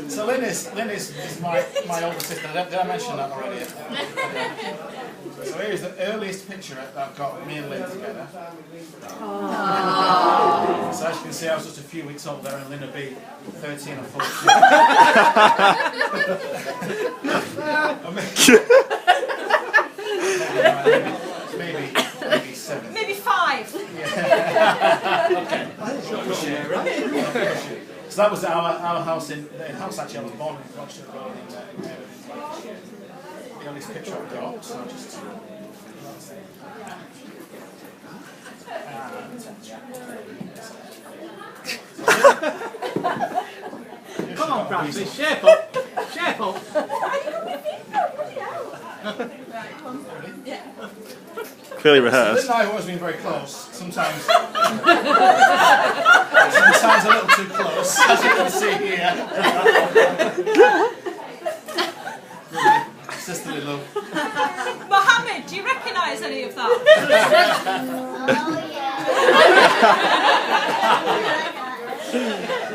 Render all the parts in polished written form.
So Lynn is my older sister. Did I mention that already? So here's the earliest picture that I've got me and Lynn together. Aww. So as you can see, I was just a few weeks older and Lynn would be 13 or 14. Maybe 7. Maybe 5. Yeah. Okay. So that was our house in the house actually I was born in Rochester. The earliest picture I've got. So just come on, Francis, shape up. Shape up. Clearly rehearsed. So Lynn and I have always been very close. Sometimes a little too close, as you can see here. Sisterly love. Mohammed, do you recognise any of that?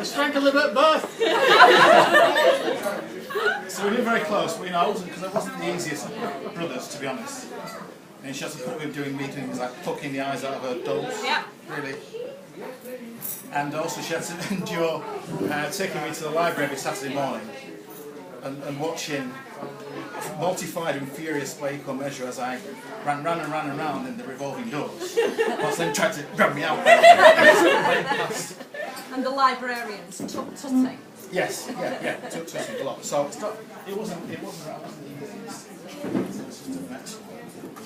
Strangle them at birth. So we've been very close, but because I wasn't the easiest brothers, to be honest. And she had to put me doing meetings like plucking the eyes out of her dolls. Yeah. Really. And also she had to endure taking me to the library every Saturday morning and watching, mortified and furious by equal measure, as I ran around in the revolving doors. Whilst then tried to grab me out. And the librarians, tutting. Yes, yeah, took me a lot. So it wasn't the easiest.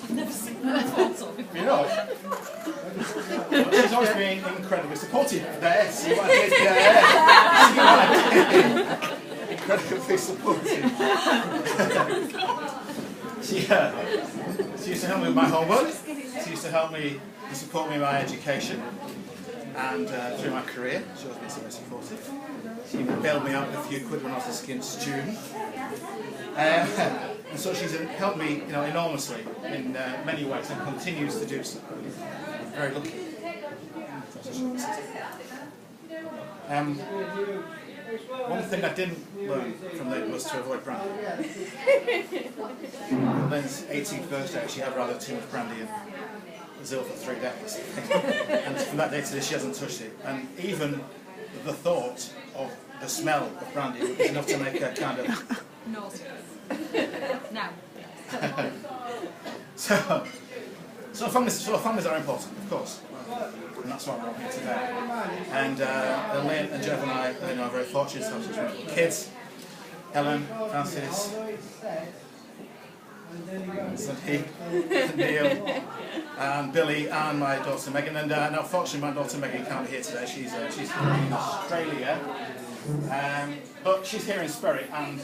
I've never seen that photo before. You know, she's always been incredibly supportive. There, see what I did there? See what I did? Incredibly supportive. She used to help me with my homework. She used to help me and support me in my education and through my career. She always been very supportive. She even bailed me out with a few quid when I was a student. And so she's helped me, enormously in many ways and continues to do so. I'm very lucky. One thing I didn't learn from Lynn was to avoid brandy. Lynn's 18th birthday, she had rather too much brandy and was ill for 3 days. And from that day to this, she hasn't touched it. And even the thought of the smell of brandy was enough to make her kind of... Nauseous. No. So families are important, of course. And that's why we're all here today. And Lynn and Jev and I are very fortunate to have such wonderful kids. Ellen, Francis, Neil, and Billy, and my daughter Megan. And now, fortunately, my daughter Megan can't be here today. She's here in Australia, but she's here in spirit, and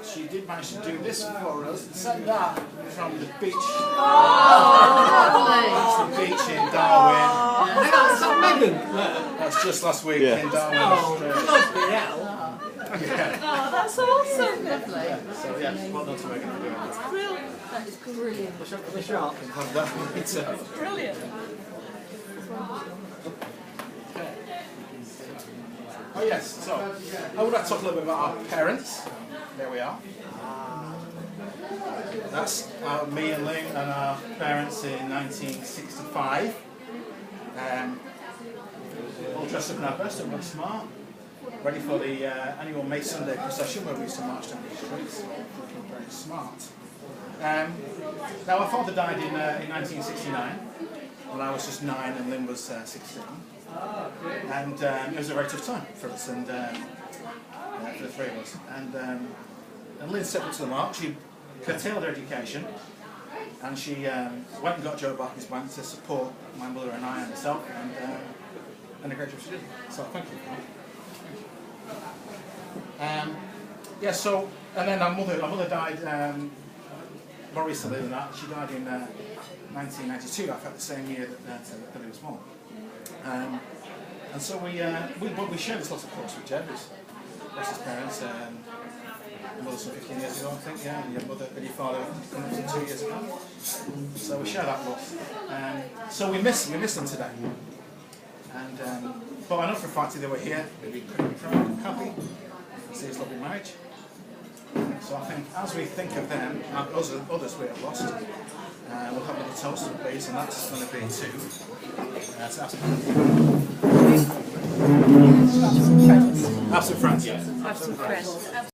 she did manage to do this for us. Send that from the beach. That's the beach in Darwin. That's Megan. That's just last week in Darwin, Australia. Yeah. Oh, that's awesome. Lovely. Yeah. So well done to Megan for doing that. That's brilliant. That is brilliant. Push up for the shop. And have that later. Brilliant. Oh yes, so I would like to talk a little bit about our parents. There we are. That's me and Lynn and our parents in 1965. All dressed up in our best and really smart. Ready for the annual May Sunday procession where we used to march down the streets. Looking very smart. Now our father died in 1969 when I was just 9 and Lynn was 16. And it was a very tough time for us and for the three of us. And Lynn stepped up to the mark. She curtailed her education and she went and got Joe Barker's bank to support my mother and I and myself and a great job she did. So thank you. And then our mother died more recently than that. She died in 1992, I felt the same year that Billy was born. And so we shared this lot of course with Jev, his parents, mother some 15 years ago, I think, and your mother and your father coming up to 2 years ago. So we share that lot. So we miss them today. And but I know for a fact if they were here, they'd be incredibly proud and happy to see his lovely marriage. So I think as we think of them and others we have lost, we'll have a little toast, please, and that's going to be to absolute friends. Have some friends.